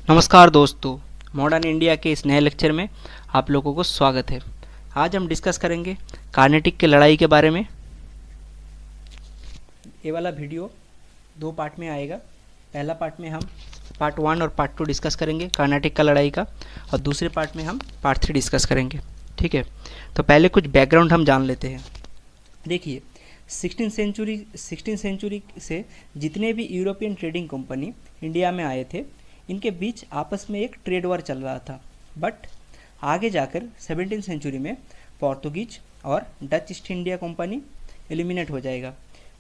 नमस्कार दोस्तों, modern India के इस नए लेक्चर में आप लोगों को स्वागत है। आज हम डिस्कस करेंगे कार्नेटिक की लड़ाई के बारे में। ये वाला वीडियो दो पार्ट में आएगा। पहला पार्ट में हम पार्ट 1 और पार्ट 2 डिस्कस करेंगे कार्नेटिक का लड़ाई का, और दूसरे पार्ट में हम पार्ट 3 डिस्कस करेंगे। ठीक है, तो पहले कुछ बैकग्राउंड हम जान लेते हैं। देखिए, 16th सेंचुरी से जितने भी यूरोपियन ट्रेडिंग कंपनी इंडिया में आए थे, इनके बीच आपस में एक ट्रेड वॉर चल रहा था। बट आगे जाकर 17th सेंचुरी में पोर्तुगीज और Dutch east India company eliminate हो जाएगा।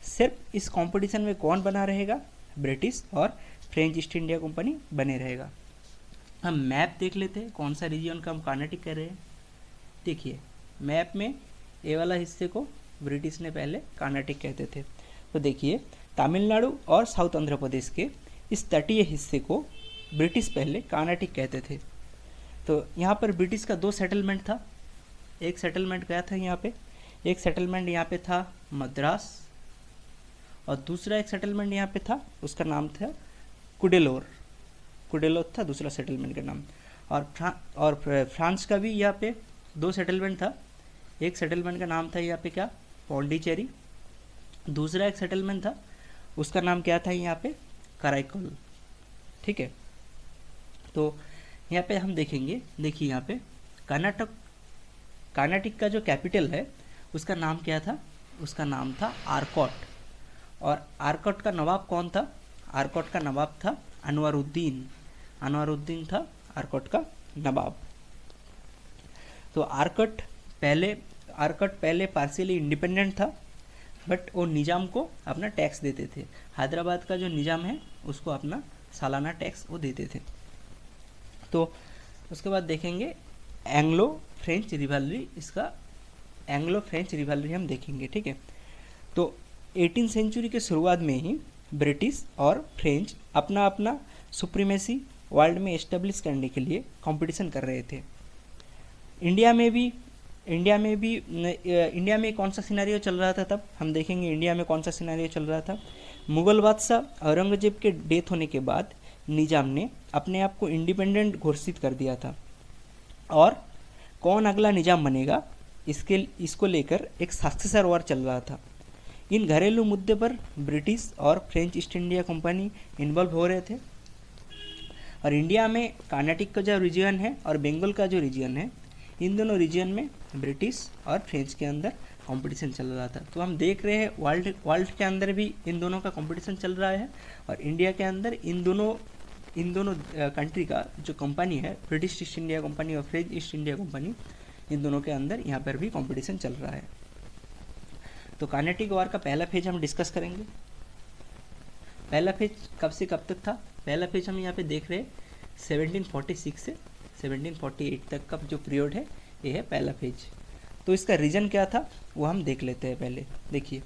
सिर्फ इस कंपटीशन में कौन बना रहेगा? ब्रिटिश और फ्रेंच ईस्ट इंडिया कंपनी बने रहेगा। हम मैप देख लेते हैं, कौन सा रीजन का हम कार्नेटिक कर रहे हैं। देखिए, मैप में ये वाला हिस्से को ब्रिटिश ने पहले कार्नेटिक कहते थे। तो देखिए, तमिलनाडु और साउथ आंध्र प्रदेश के इस तटीय हिस्से को ब्रिटिश पहले कार्नेटिक कहते थे। तो यहाँ पर ब्रिटिश का दो सेटलमेंट था। एक सेटलमेंट गया था यहाँ पे, एक सेटलमेंट यहाँ पे था मद्रास, और दूसरा एक सेटलमेंट यहाँ पे था, उसका नाम था कुडेलोर था दूसरा सेटलमेंट का नाम। और फ्रांस का भी यहाँ पे दो सेटलमेंट था। एक सेटलमेंट का नाम था यहाँ पे क्या? पौंडीचेरी। दूसरा एक सेटलमेंट था, उसका नाम क्या था यहाँ पे? कराईकल। ठीक है, तो यहाँ पे हम देखेंगे। देखिए, यहाँ पे कर्नाटक का जो कैपिटल है उसका नाम क्या था? उसका नाम था आरकोट। और आरकोट का नवाब कौन था? आरकोट का नवाब था अनवरुद्दीन था आरकोट का नवाब। तो आरकोट पहले पार्शियली इंडिपेंडेंट था, बट वो निज़ाम को अपना टैक्स देते थे। हैदराबाद का जो निज़ाम है उसको अपना सालाना टैक्स वो देते थे। तो उसके बाद देखेंगे एंग्लो फ्रेंच रिवैल्री हम देखेंगे। ठीक है, तो 18th सेंचुरी के शुरुआत में ही ब्रिटिश और फ्रेंच अपना अपना सुप्रीमेसी वर्ल्ड में एस्टेब्लिश करने के लिए कंपटीशन कर रहे थे। इंडिया में कौन सा सिनेरियो चल रहा था तब हम देखेंगे। इंडिया में कौन सा सिनेरियो चल रहा था? मुग़ल बादशाह औरंगजेब के डेथ होने के बाद निज़ाम ने अपने आप को इंडिपेंडेंट घोषित कर दिया था, और कौन अगला निज़ाम बनेगा इसको लेकर एक सक्सेसर वॉर चल रहा था। इन घरेलू मुद्दे पर ब्रिटिश और French east India company involve हो रहे थे। और इंडिया में कर्नाटक का जो रीजन है और बंगाल का जो रीजन है, इन दोनों रीजन में ब्रिटिश और फ्रेंच के अंदर कंपटीशन चल रहा था। तो हम देख रहे हैं वर्ल्ड के अंदर भी इन दोनों का कंपटीशन चल रहा है, और इंडिया के अंदर इन दोनों कंट्री का जो कंपनी है, ब्रिटिश ईस्ट इंडिया कंपनी और फ्रेंच ईस्ट इंडिया कंपनी, इन दोनों के अंदर यहाँ पर भी कंपटीशन चल रहा है। तो कार्नेटिक वॉर का पहला फेज हम डिस्कस करेंगे। पहला फेज कब से कब तक था? पहला फेज हम यहाँ पे देख रहे हैं 1746 से 1748 तक का जो पीरियड है, ये है पहला फेज। तो इसका रीज़न क्या था वो हम देख लेते हैं पहले। देखिए,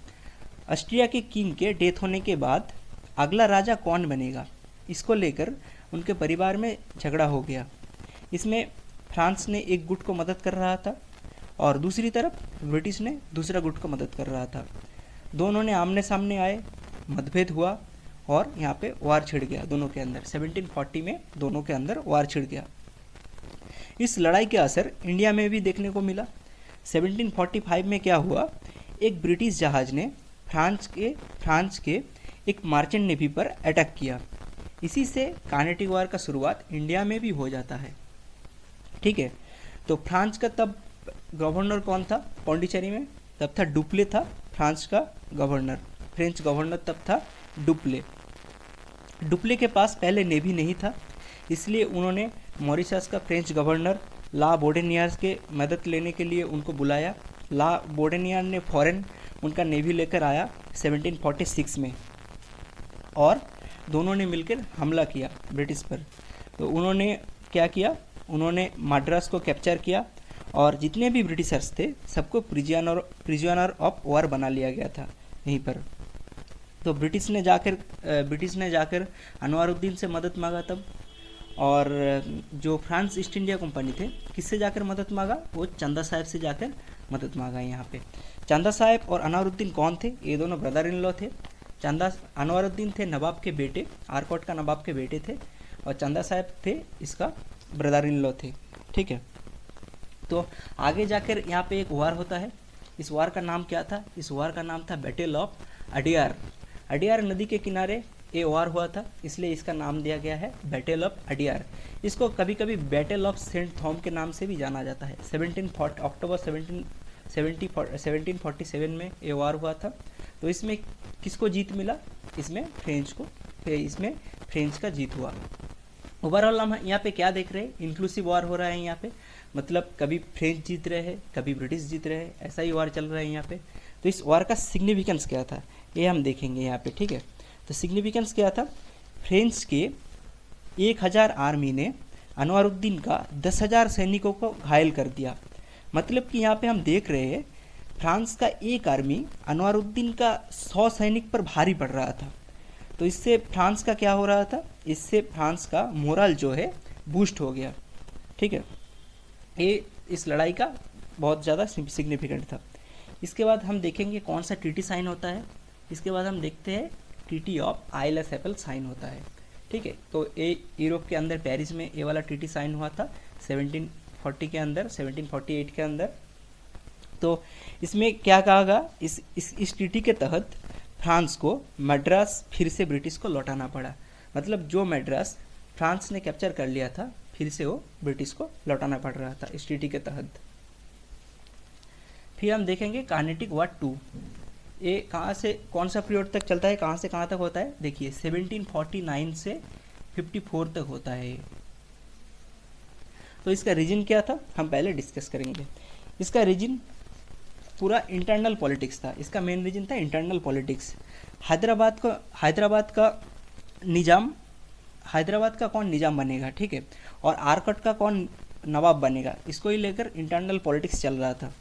ऑस्ट्रिया के किंग के डेथ होने के बाद अगला राजा कौन बनेगा, इसको लेकर उनके परिवार में झगड़ा हो गया। इसमें फ्रांस ने एक गुट को मदद कर रहा था, और दूसरी तरफ ब्रिटिश ने दूसरा गुट को मदद कर रहा था। दोनों ने आमने सामने आए, मतभेद हुआ, और यहाँ पे वार छिड़ गया दोनों के अंदर। 1740 में दोनों के अंदर वार छिड़ गया। इस लड़ाई के असर इंडिया में भी देखने को मिला। 1745 में क्या हुआ? एक ब्रिटिश जहाज़ ने फ्रांस के एक मर्चेंट नेवी पर अटैक किया। इसी से कार्नेटिक वॉर का शुरुआत इंडिया में भी हो जाता है। ठीक है, तो फ्रांस का तब गवर्नर कौन था? पौंडीचेरी में तब था डुप्ले था फ्रांस का गवर्नर। फ्रेंच गवर्नर तब था डुप्ले के पास पहले नेवी नहीं था, इसलिए उन्होंने मॉरिशस का फ्रेंच गवर्नर ला बोर्डेनियर के मदद लेने के लिए उनको बुलाया। ला बोर्डेनियर ने फौरन उनका नेवी लेकर आया 1746 में, और दोनों ने मिलकर हमला किया ब्रिटिश पर। तो उन्होंने क्या किया? उन्होंने मद्रास को कैप्चर किया, और जितने भी ब्रिटिशर्स थे सबको प्रिजनर ऑफ वॉर बना लिया गया था यहीं पर। तो ब्रिटिश ने जाकर अनवरुद्दीन से मदद मांगा तब, और जो फ्रांस ईस्ट इंडिया कंपनी थे, किससे जाकर मदद मांगा? वो चंदा साहब से जाकर मदद मांगा। यहाँ पे चंदा साहब और अनवरुद्दीन कौन थे? ये दोनों ब्रदर इन लॉ थे। अनवरुद्दीन थे नवाब के बेटे, आरकोट का नवाब के बेटे थे, और चंदा साहब थे इसका ब्रदर इन लॉ थे, ठीक है। तो आगे जाकर यहाँ पे एक वार होता है। इस वार का नाम क्या था? इस वार का नाम था बैटल ऑफ अडियार। अडियार नदी के किनारे ये वार हुआ था, इसलिए इसका नाम दिया गया है बैटल ऑफ अडियार। इसको कभी कभी बैटल ऑफ सेंट थॉम के नाम से भी जाना जाता है। अक्टूबर 1747 में ये वार हुआ था। तो इसमें किसको जीत मिला? इसमें फ्रेंच को, इसमें फ्रेंच का जीत हुआ। ओवरऑल हम यहाँ पे क्या देख रहे हैं? इंक्लूसिव वार हो रहा है यहाँ पे, मतलब कभी फ्रेंच जीत रहे हैं, कभी ब्रिटिश जीत रहे हैं, ऐसा ही वार चल रहा है यहाँ पे। तो इस वार का सिग्निफिकेंस क्या था ये हम देखेंगे यहाँ पे, ठीक है। तो सिग्निफिकेंस क्या था? फ्रेंच के 1000 आर्मी ने अनवरुद्दीन का 10,000 सैनिकों को घायल कर दिया। मतलब कि यहाँ पे हम देख रहे हैं फ्रांस का एक आर्मी अनवरुद्दीन का 100 सैनिक पर भारी पड़ रहा था। तो इससे फ्रांस का क्या हो रहा था? इससे फ्रांस का मोरल जो है बूस्ट हो गया, ठीक है। ये इस लड़ाई का बहुत ज़्यादा सिग्निफिकेंट था। इसके बाद हम देखेंगे कौन सा ट्रीटी साइन होता है। इसके बाद हम देखते हैं treaty of isle of apple sign होता है, ठीक है। तो ये यूरोप के अंदर पेरिस में ये वाला ट्रीटी साइन हुआ था 1748 के अंदर। तो इसमें क्या कहा गया? इस ट्रीटी के तहत फ्रांस को मद्रास फिर से ब्रिटिश को लौटाना पड़ा। मतलब जो मद्रास फ्रांस ने कैप्चर कर लिया था, फिर से वो ब्रिटिश को लौटाना पड़ रहा था इस ट्रीटी के तहत। फिर हम देखेंगे कार्नेटिक वार 2। ये कहाँ से कौन सा पीरियड तक चलता है, कहाँ से कहाँ तक होता है? देखिए 1749 से 54 तक होता है। तो इसका रीजन क्या था हम पहले डिस्कस करेंगे। इसका रीजन पूरा इंटरनल पॉलिटिक्स था। इसका मेन रीजन था इंटरनल पॉलिटिक्स। हैदराबाद का कौन निजाम बनेगा, ठीक है, और आरकट का कौन नवाब बनेगा, इसको ही लेकर इंटरनल पॉलिटिक्स चल रहा था।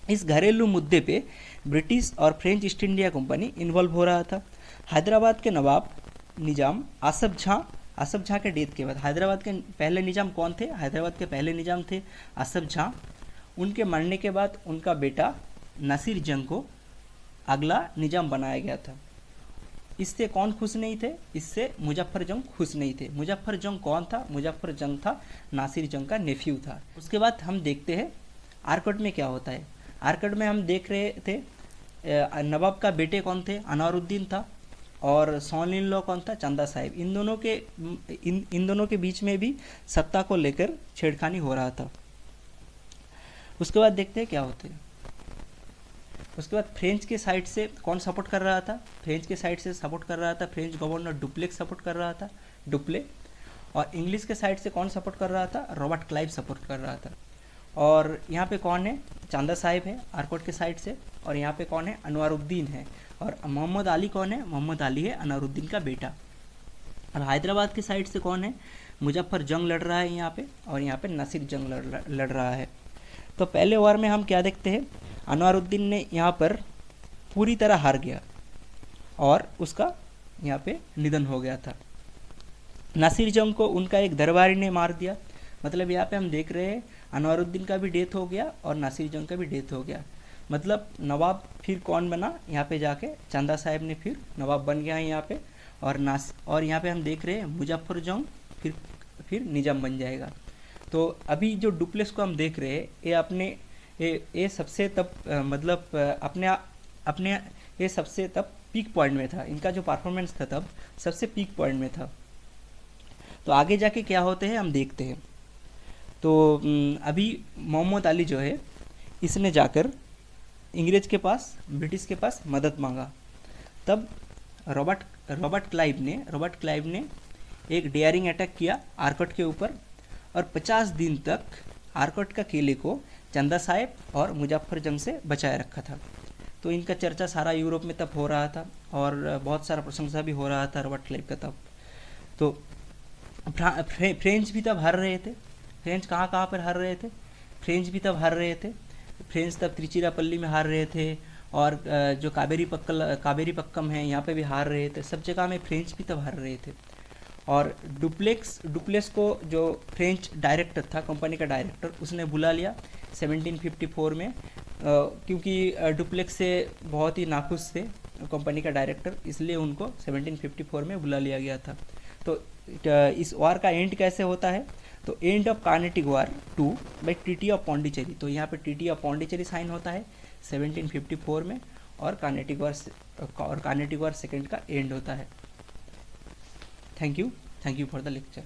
इस घरेलू मुद्दे पे ब्रिटिश और French east India company involve हो रहा था। हैदराबाद के नवाब निजाम आसफ झां के डेथ के बाद, हैदराबाद के पहले निजाम कौन थे? हैदराबाद के पहले निजाम थे आसफ झां। उनके मरने के बाद उनका बेटा नासिर जंग को अगला निजाम बनाया गया था। इससे कौन खुश नहीं थे? इससे मुजफ्फर जंग खुश नहीं थे। मुजफ्फर जंग कौन था? मुजफ्फर जंग था नासिर जंग का नेफ्यू था। उसके बाद हम देखते हैं आरकट में क्या होता है। आरकट में हम देख रहे थे नवाब का बेटे कौन थे? अनवरुद्दीन था, और सॉन इन लॉ कौन था? चंदा साहिब। इन दोनों के बीच में भी सत्ता को लेकर छेड़खानी हो रहा था। उसके बाद देखते हैं क्या होते हैं। उसके बाद फ्रेंच के साइड से कौन सपोर्ट कर रहा था? फ्रेंच के साइड से सपोर्ट कर रहा था फ्रेंच गवर्नर डुप्लेक्स सपोर्ट कर रहा था, डुप्ले। और इंग्लिश के साइड से कौन सपोर्ट कर रहा था? रॉबर्ट क्लाइव सपोर्ट कर रहा था। और यहाँ पे कौन है? चंदा साहिब है आरकोट के साइड से। और यहाँ पे कौन है? अनवरुद्दीन है। और मोहम्मद अली कौन है? मोहम्मद अली है अनवरुद्दीन का बेटा। और हैदराबाद के साइड से कौन है? मुजफ्फर जंग लड़ रहा है यहाँ पे, और यहाँ पे नासिर जंग लड़ रहा है। तो पहले वार में हम क्या देखते हैं? अनवरुद्दीन ने यहाँ पर पूरी तरह हार गया और उसका यहाँ पे निधन हो गया था। नासिर जंग को उनका एक दरबारी ने मार दिया। मतलब यहाँ पे हम देख रहे हैं अनवरुद्दीन का भी डेथ हो गया और नासिर जंग का भी डेथ हो गया। मतलब नवाब फिर कौन बना? यहाँ पे जाके चंदा साहिब ने फिर नवाब बन गया है यहाँ पे। और यहाँ पे हम देख रहे हैं मुजफ्फर जंग फिर निजाम बन जाएगा। तो अभी जो डुप्लेक्स को हम देख रहे हैं ये सबसे तब अपने ये सबसे तब पीक पॉइंट में था। इनका जो परफॉर्मेंस था तब सबसे पीक पॉइंट में था। तो आगे जाके क्या होते हैं हम देखते हैं। तो अभी मोहम्मद अली जो है इसने जाकर अंग्रेज के पास, ब्रिटिश के पास मदद मांगा। तब रॉबर्ट क्लाइव ने एक डेयरिंग अटैक किया आरकोट के ऊपर, और 50 दिन तक आरकोट का किले को चंदा साहिब और मुजफ्फर जंग से बचाए रखा था। तो इनका चर्चा सारा यूरोप में तब हो रहा था और बहुत सारा प्रशंसा भी हो रहा था रॉबर्ट क्लाइव का तब। तो फ्रेंच भी तब हार रहे थे। फ्रेंच कहाँ पर हार रहे थे? फ्रेंच भी तब हार रहे थे। फ्रेंच तब त्रिचिरापल्ली में हार रहे थे, और जो कावेरी पक्कम है यहाँ पे भी हार रहे थे। सब जगह में फ्रेंच भी तब हार रहे थे। और डुप्लेक्स को जो फ्रेंच डायरेक्टर था, कंपनी का डायरेक्टर, उसने बुला लिया 1754 में, क्योंकि डुप्लेक्स से बहुत ही नाखुश थे कंपनी का डायरेक्टर, इसलिए उनको 1754 में बुला लिया गया था। तो इस वार का एंड कैसे होता है, तो end of Carnatic war 2 by TT of Pondicherry, तो यहाँ पे टीटी ऑफ पौंडीचेरी साइन होता है 1754 में, और कार्नेटिक वार सेकेंड का एंड होता है। Thank you for the lecture.